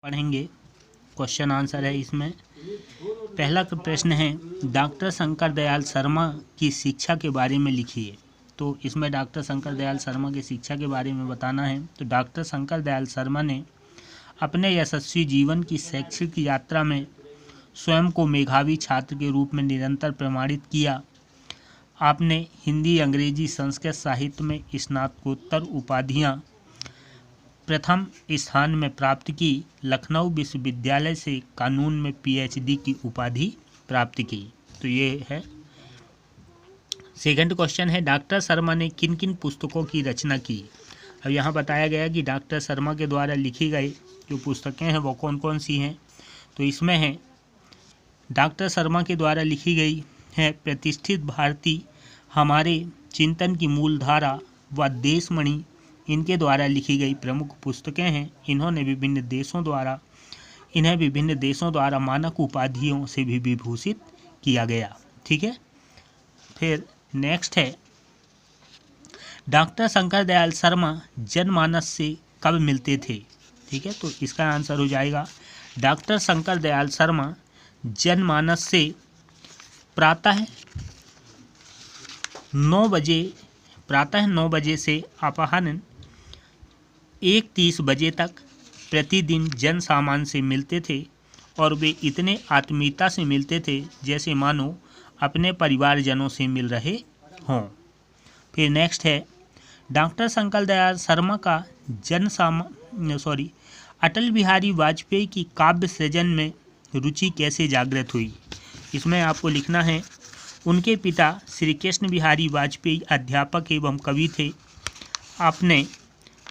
पढ़ेंगे। Question answer है इसमें। पहला प्रश्न है, डॉक्टर शंकर दयाल शर्मा की शिक्षा के बारे में लिखिए। तो इसमें डॉक्टर शंकर दयाल शर्मा की शिक्षा के बारे में बताना है। तो डॉक्टर शंकर दयाल शर्मा ने अपने यशस्वी जीवन की शैक्षिक यात्रा में स्वयं को मेधावी छात्र के रूप में निरंतर प्रमाणित किया। आपने हिंदी, अंग्रेजी, संस्कृत साहित्य में स्नातकोत्तर उपाधियां प्रथम स्थान में प्राप्त की। लखनऊ विश्वविद्यालय से कानून में पीएचडी की उपाधि प्राप्त की। तो ये है। सेकंड क्वेश्चन है, डॉक्टर शर्मा ने किन किन पुस्तकों की रचना की। अब यहाँ बताया गया कि डॉक्टर शर्मा के द्वारा लिखी गई जो पुस्तकें हैं वो कौन कौन सी हैं। तो इसमें है, डॉक्टर शर्मा के द्वारा लिखी गई है प्रतिष्ठित भारतीय, हमारे चिंतन की मूलधारा व देशमणि। इनके द्वारा लिखी गई प्रमुख पुस्तकें हैं। इन्हें विभिन्न देशों द्वारा मानक उपाधियों से भी विभूषित किया गया। ठीक है। फिर नेक्स्ट है, डॉक्टर शंकर दयाल शर्मा जनमानस से कब मिलते थे। ठीक है। तो इसका आंसर हो जाएगा, डॉक्टर शंकर दयाल शर्मा जनमानस से प्रातः 9 बजे से अपराह्न 1:30 बजे तक प्रतिदिन जन सामान्य से मिलते थे और वे इतने आत्मीयता से मिलते थे जैसे मानो अपने परिवारजनों से मिल रहे हों। फिर नेक्स्ट है, डॉक्टर शंकर दयाल शर्मा का अटल बिहारी वाजपेयी की काव्य सृजन में रुचि कैसे जागृत हुई। इसमें आपको लिखना है, उनके पिता श्री कृष्ण बिहारी वाजपेयी अध्यापक एवं कवि थे। अपने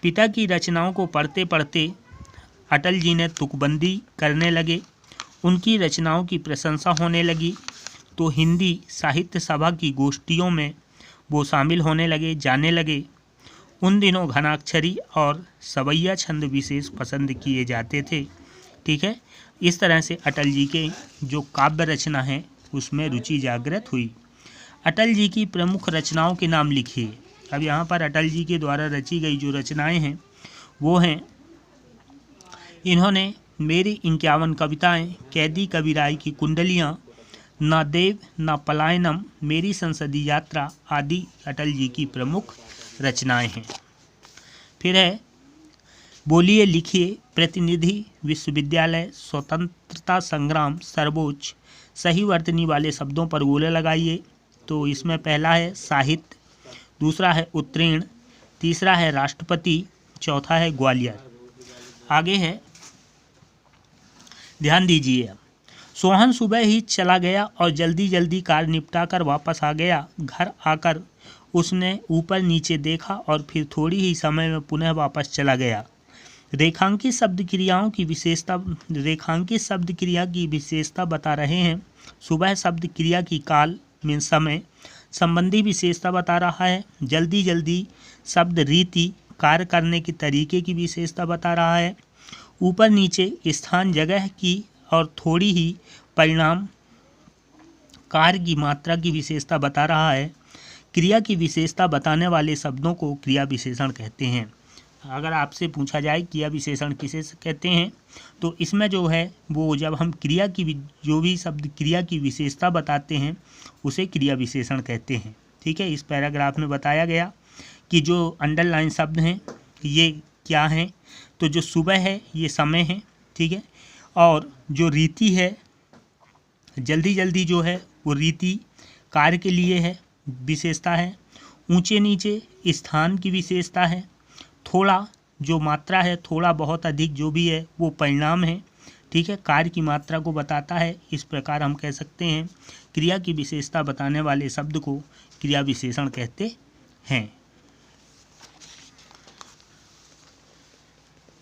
पिता की रचनाओं को पढ़ते पढ़ते अटल जी ने तुकबंदी करने लगे। उनकी रचनाओं की प्रशंसा होने लगी तो हिंदी साहित्य सभा की गोष्ठियों में वो शामिल होने लगे, जाने लगे। उन दिनों घनाक्षरी और सवैया छंद विशेष पसंद किए जाते थे। ठीक है। इस तरह से अटल जी के जो काव्य रचना है उसमें रुचि जागृत हुई। अटल जी की प्रमुख रचनाओं के नाम लिखिए। अब यहाँ पर अटल जी के द्वारा रची गई जो रचनाएं हैं वो हैं, इन्होंने मेरी 51 कविताएं, कैदी कबीराई की कुंडलियाँ, ना देव ना पलायनम, मेरी संसदीय यात्रा आदि अटल जी की प्रमुख रचनाएं हैं। फिर है, बोलिए लिखिए, प्रतिनिधि विश्वविद्यालय, स्वतंत्रता संग्राम, सर्वोच्च, सही वर्तनी वाले शब्दों पर गोले लगाइए। तो इसमें पहला है साहित्य, दूसरा है उत्तीर्ण, तीसरा है राष्ट्रपति, चौथा है ग्वालियर। आगे है, ध्यान दीजिए। सोहन सुबह ही चला गया और जल्दी जल्दी कार्य निपटा कर वापस आ गया। घर आकर उसने ऊपर नीचे देखा और फिर थोड़ी ही समय में पुनः वापस चला गया। रेखांकित शब्द क्रिया की विशेषता बता रहे हैं। सुबह शब्द क्रिया की काल में समय संबंधी विशेषता बता रहा है। जल्दी जल्दी शब्द रीति कार्य करने के तरीके की विशेषता बता रहा है। ऊपर नीचे स्थान जगह की और थोड़ी ही परिणाम कार्य की मात्रा की विशेषता बता रहा है। क्रिया की विशेषता बताने वाले शब्दों को क्रिया विशेषण कहते हैं। अगर आपसे पूछा जाए क्रिया विशेषण किसे कहते हैं, तो इसमें जो है वो जब हम क्रिया की जो भी शब्द क्रिया की विशेषता बताते हैं उसे क्रिया विशेषण कहते हैं। ठीक है। इस पैराग्राफ में बताया गया कि जो अंडरलाइन शब्द हैं ये क्या हैं। तो जो सुबह है ये समय है। ठीक है। और जो रीति है, जल्दी जल्दी जो है वो रीति कार्य के लिए है, विशेषता है। ऊंचे नीचे स्थान की विशेषता है। थोड़ा जो मात्रा है, थोड़ा बहुत अधिक जो भी है वो परिणाम है। ठीक है। कार्य की मात्रा को बताता है। इस प्रकार हम कह सकते हैं क्रिया की विशेषता बताने वाले शब्द को क्रिया विशेषण कहते हैं।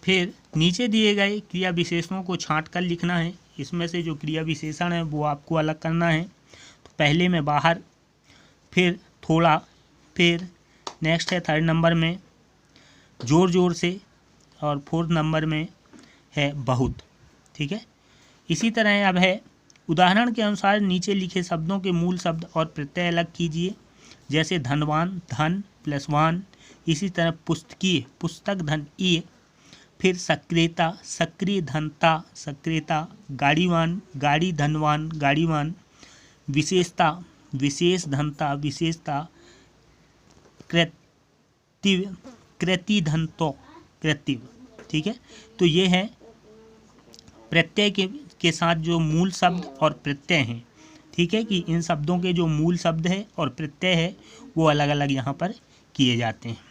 फिर नीचे दिए गए क्रिया विशेषणों को छांट कर लिखना है। इसमें से जो क्रिया विशेषण है वो आपको अलग करना है। तो पहले में बाहर, फिर थोड़ा, फिर नेक्स्ट है थर्ड नंबर में जोर जोर से, और फोर्थ नंबर में है बहुत। ठीक है। इसी तरह अब है, उदाहरण के अनुसार नीचे लिखे शब्दों के मूल शब्द और प्रत्यय अलग कीजिए। जैसे धनवान, धन प्लस वान। इसी तरह पुस्तकीय, पुस्तक धन ई, फिर सक्रियता, सक्रिय धनता, सक्रियता, गाड़ीवान, गाड़ी धनवान, गाड़ीवान, विशेषता, विशेष धनता, विशेषता, कृत्य, कृति धनतो, कृत्य। ठीक है, तो ये है प्रत्यय के साथ जो मूल शब्द और प्रत्यय हैं। ठीक है, कि इन शब्दों के जो मूल शब्द है और प्रत्यय है वो अलग अलग यहाँ पर किए जाते हैं।